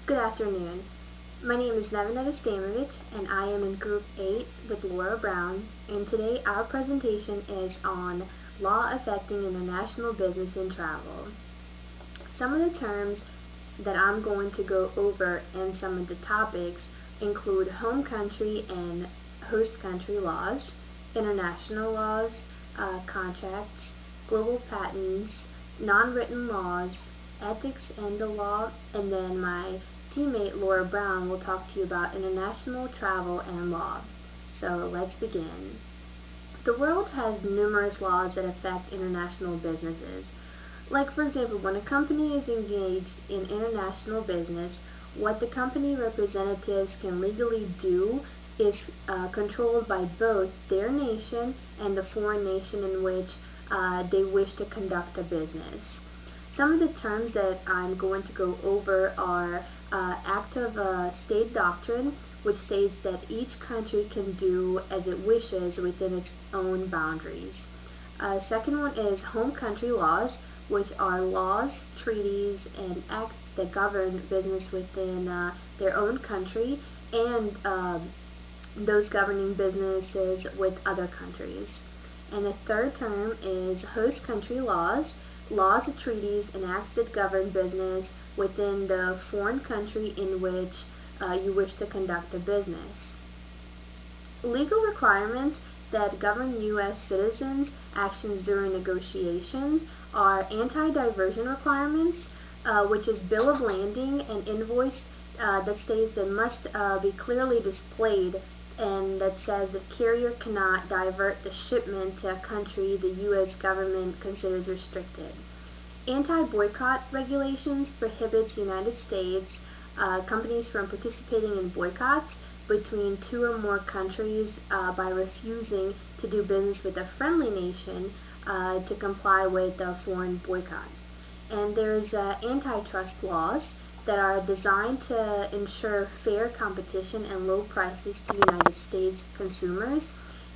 Good afternoon. My name is Nevena Stamovich, and I am in Group 8 with Laura Brown, and today our presentation is on law affecting international business and travel. Some of the terms that I'm going to go over and some of the topics include home country and host country laws, international laws, contracts, global patents, non-written laws, ethics and the law, and then my teammate Laura Brown will talk to you about international travel and law. So let's begin. The world has numerous laws that affect international businesses. Like, for example, when a company is engaged in international business, what the company representatives can legally do is controlled by both their nation and the foreign nation in which they wish to conduct a business. Some of the terms that I'm going to go over are Act of State Doctrine, which states that each country can do as it wishes within its own boundaries. Second one is Home Country Laws, which are laws, treaties, and acts that govern business within their own country and those governing businesses with other countries. And the third term is Host Country Laws, laws, treaties, and acts that govern business within the foreign country in which you wish to conduct a business. Legal requirements that govern U.S. citizens' actions during negotiations are anti-diversion requirements, which is bill of lading and invoice that states it must be clearly displayed and that says the carrier cannot divert the shipment to a country the U.S. government considers restricted. Anti-boycott regulations prohibits United States companies from participating in boycotts between two or more countries by refusing to do business with a friendly nation to comply with a foreign boycott. And there's antitrust laws that are designed to ensure fair competition and low prices to United States consumers.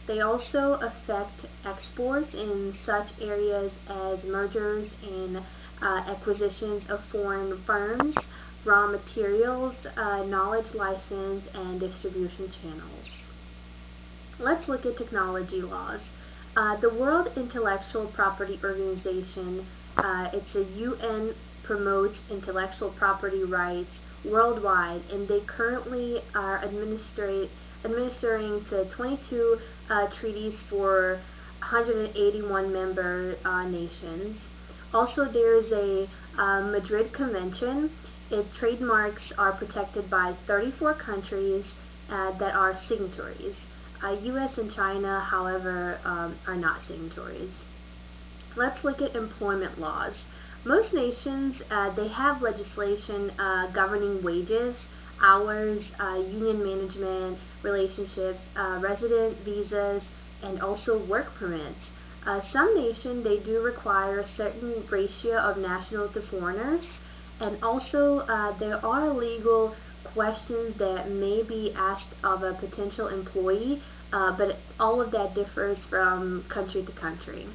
They also affect exports in such areas as mergers and acquisitions of foreign firms, raw materials, knowledge license, and distribution channels. Let's look at technology laws. The World Intellectual Property Organization, it's a UN promotes intellectual property rights worldwide, and they currently are administering to 22 treaties for 181 member nations. Also, there's a Madrid Convention. Trademarks are protected by 34 countries that are signatories. U.S. and China, however, are not signatories. Let's look at employment laws. Most nations, they have legislation governing wages, hours, union management, relationships, resident visas, and also work permits. Some nations, they do require a certain ratio of national to foreigners, and also there are legal questions that may be asked of a potential employee, but all of that differs from country to country.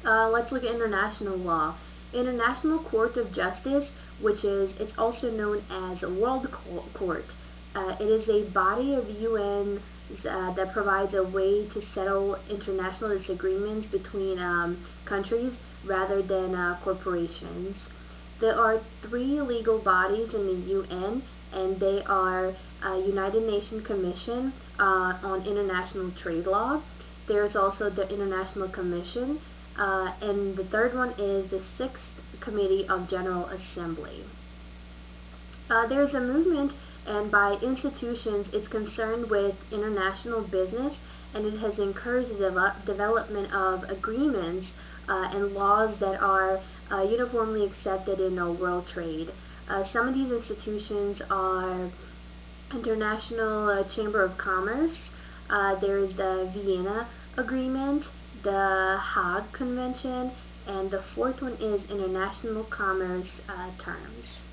Let's look at international law. International Court of Justice, it's also known as a World Court. It is a body of UN that provides a way to settle international disagreements between countries rather than corporations. There are three legal bodies in the UN, and they are United Nations Commission on International Trade Law. There's also the International Commission, and the third one is the Sixth Committee of General Assembly. There's a movement, and by institutions, it's concerned with international business, and it has encouraged the development of agreements and laws that are uniformly accepted in world trade. Some of these institutions are International Chamber of Commerce, there is the Vienna Agreement, the Hague Convention, and the fourth one is International Commerce Terms.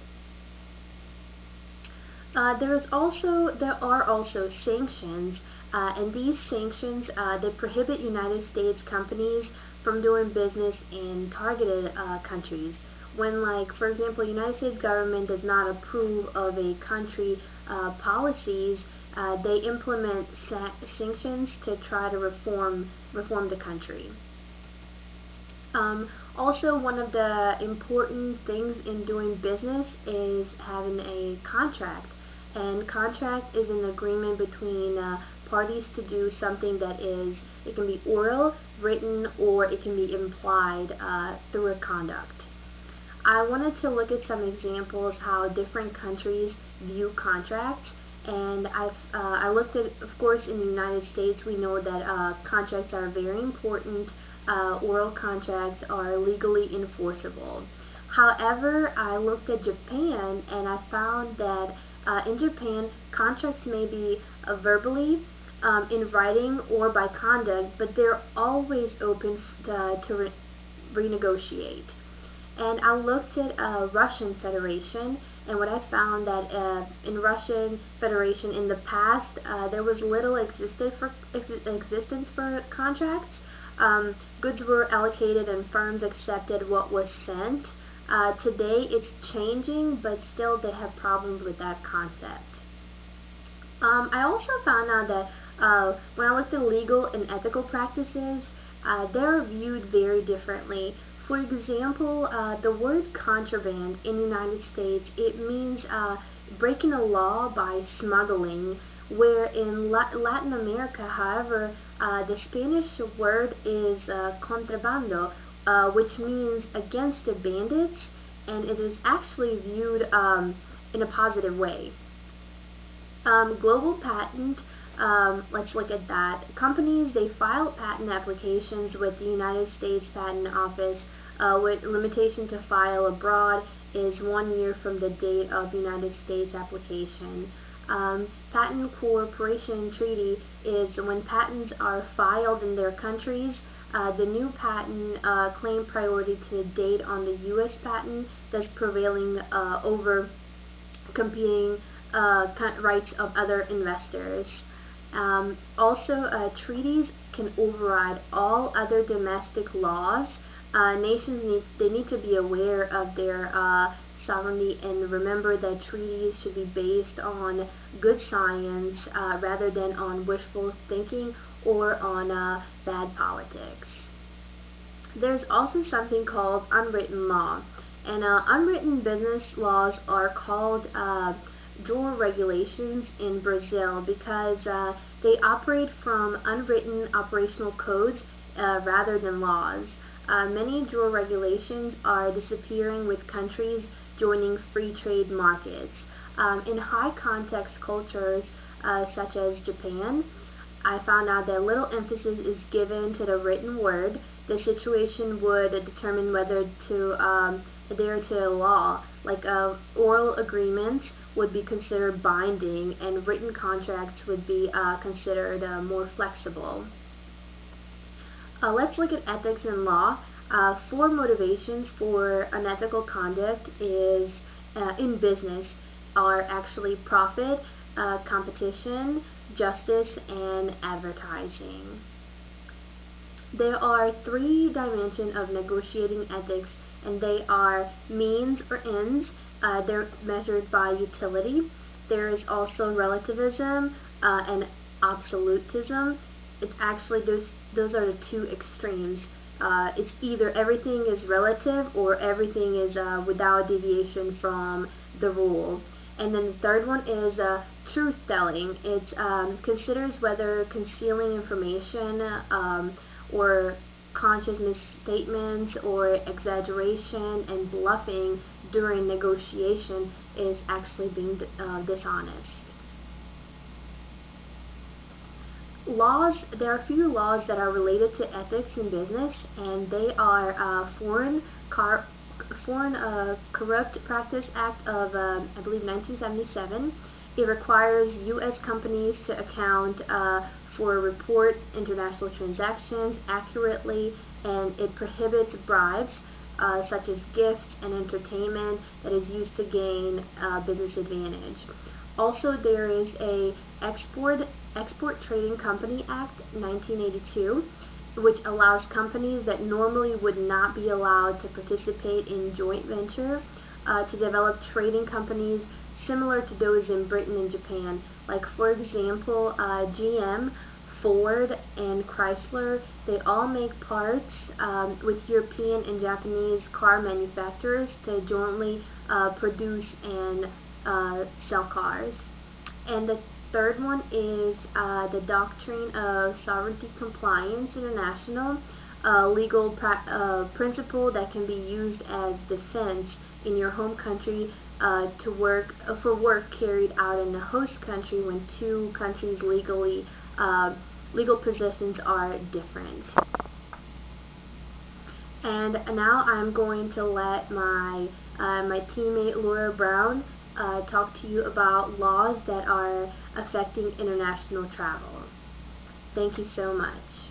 There are also sanctions, and these sanctions they prohibit United States companies from doing business in targeted countries, when, like, for example, United States government does not approve of a country policies, they implement sanctions to try to reform the country. Also, one of the important things in doing business is having a contract. And contract is an agreement between parties to do something that it can be oral, written, or it can be implied through a conduct. I wanted to look at some examples how different countries view contracts, and I looked at, of course, in the United States, we know that contracts are very important. Oral contracts are legally enforceable. However, I looked at Japan, and I found that in Japan, contracts may be verbally, in writing, or by conduct, but they're always open to renegotiate. And I looked at Russian Federation, and what I found that in Russian Federation in the past, there was little existence for contracts. Goods were allocated and firms accepted what was sent. Today it's changing, but still they have problems with that concept. I also found out that when I looked at legal and ethical practices, they're viewed very differently. For example, the word contraband in the United States, it means breaking a law by smuggling, where in Latin America, however, the Spanish word is contrabando, which means against the bandits, and it is actually viewed in a positive way. Global patent, let's look at that. Companies, they file patent applications with the United States Patent Office, with limitation to file abroad is 1 year from the date of United States application. Patent cooperation treaty is when patents are filed in their countries, the new patent claim priority to the date on the U.S. patent that's prevailing over competing rights of other investors. Also, treaties can override all other domestic laws. Nations need to be aware of their sovereignty and remember that treaties should be based on good science rather than on wishful thinking or on bad politics. There's also something called unwritten law, and unwritten business laws are called drawer regulations in Brazil because they operate from unwritten operational codes rather than laws. Many drawer regulations are disappearing with countries joining free trade markets. In high context cultures such as Japan, I found out that little emphasis is given to the written word. The situation would determine whether to adhere to a law, like oral agreements would be considered binding and written contracts would be considered more flexible. Let's look at ethics and law. Four motivations for unethical conduct is in business are actually profit, competition, justice, and advertising. There are three dimensions of negotiating ethics, and they are means or ends. They're measured by utility. There is also relativism and absolutism. It's actually those are the two extremes. It's either everything is relative or everything is without deviation from the rule. And then the third one is truth telling. It considers whether concealing information or conscious misstatements or exaggeration and bluffing during negotiation is actually being dishonest. Laws, there are a few laws that are related to ethics in business, and they are Foreign Corrupt Practice Act of, I believe, 1977. It requires U.S. companies to account for report international transactions accurately, and it prohibits bribes such as gifts and entertainment that is used to gain business advantage. Also, there is a Export Trading Company Act 1982. which allows companies that normally would not be allowed to participate in joint venture to develop trading companies similar to those in Britain and Japan. Like, for example, GM, Ford, and Chrysler, they all make parts with European and Japanese car manufacturers to jointly produce and sell cars. And the third one is the Doctrine of Sovereignty Compliance International, a legal principle that can be used as defense in your home country to for work carried out in the host country when two countries' legal positions are different. And now I'm going to let my teammate Laura Brown talk to you about laws that are affecting international travel. Thank you so much.